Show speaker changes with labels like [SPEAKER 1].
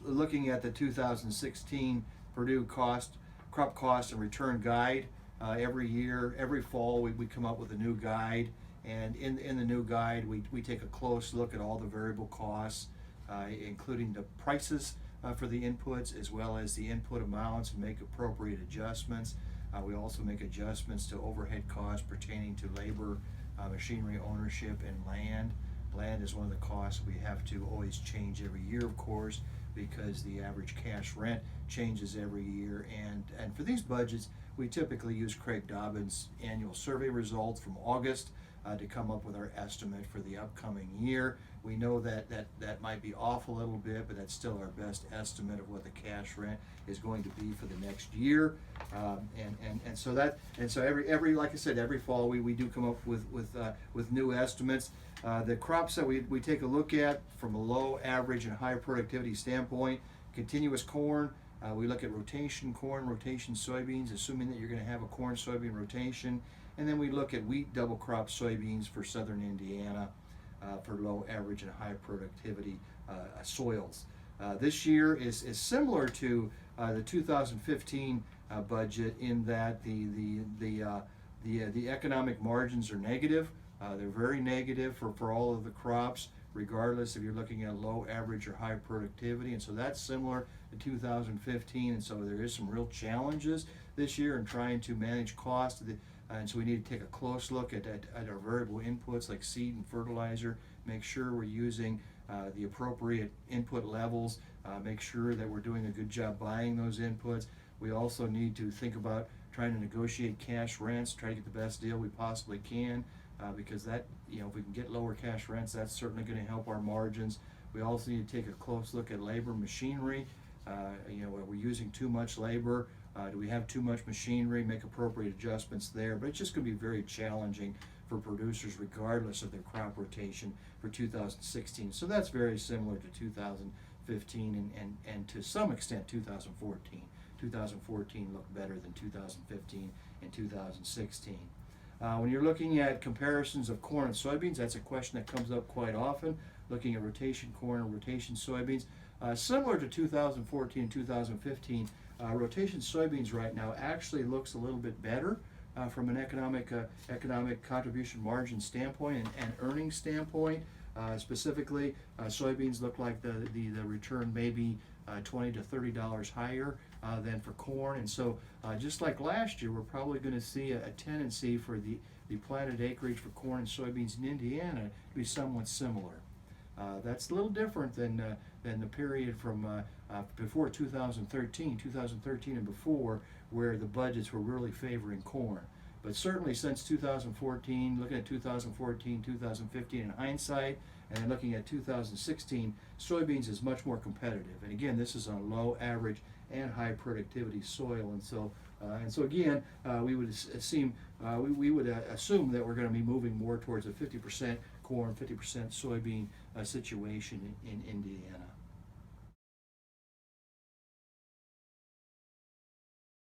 [SPEAKER 1] looking at the 2016 Purdue crop cost and return guide. Every year, every fall, we come up with a new guide, and in the new guide, we take a close look at all the variable costs, including the prices for the inputs, as well as the input amounts, and make appropriate adjustments. We also make adjustments to overhead costs pertaining to labor, machinery ownership, and land. Land is one of the costs we have to always change every year, of course, because the average cash rent changes every year. And for these budgets, we typically use Craig Dobbins' annual survey results from August to come up with our estimate for the upcoming year. We know that might be off a little bit, but that's still our best estimate of what the cash rent is going to be for the next year. So every like I said, every fall we do come up with new estimates. The crops that we take a look at from a low, average, and high productivity standpoint: continuous corn. We look at rotation corn, rotation soybeans, assuming that you're going to have a corn-soybean rotation. And then we look at wheat double crop soybeans for southern Indiana for low, average, and high productivity soils. This year is similar to the 2015 budget in that the economic margins are negative. They're very negative for all of the crops, regardless if you're looking at low, average, or high productivity. And so that's similar to 2015. And so there is some real challenges this year in trying to manage cost. And so we need to take a close look at our variable inputs like seed and fertilizer, make sure we're using the appropriate input levels, make sure that we're doing a good job buying those inputs. We also need to think about trying to negotiate cash rents, try to get the best deal we possibly can, because that, if we can get lower cash rents, that's certainly going to help our margins. We also need to take a close look at labor, machinery. Are we using too much labor? Do we have too much machinery? Make appropriate adjustments there. But it's just going to be very challenging for producers regardless of their crop rotation for 2016. So that's very similar to 2015 and to some extent 2014. 2014 looked better than 2015 and 2016. When you're looking at comparisons of corn and soybeans, that's a question that comes up quite often, looking at rotation corn and rotation soybeans. Similar to 2014 and 2015, rotation soybeans right now actually looks a little bit better from an economic contribution margin standpoint and earnings standpoint. Specifically, soybeans look like the return may be $20 to $30 higher than for corn. And so just like last year, we're probably going to see a tendency for the planted acreage for corn and soybeans in Indiana to be somewhat similar. That's a little different than the period from before 2013 and before, where the budgets were really favoring corn. But certainly since 2014, looking at 2014, 2015 in hindsight, and then looking at 2016, soybeans is much more competitive. And again, this is on low, average, and high productivity soil. And so again, we would assume that we're going to be moving more towards a 50% corn, 50% soybean situation in Indiana.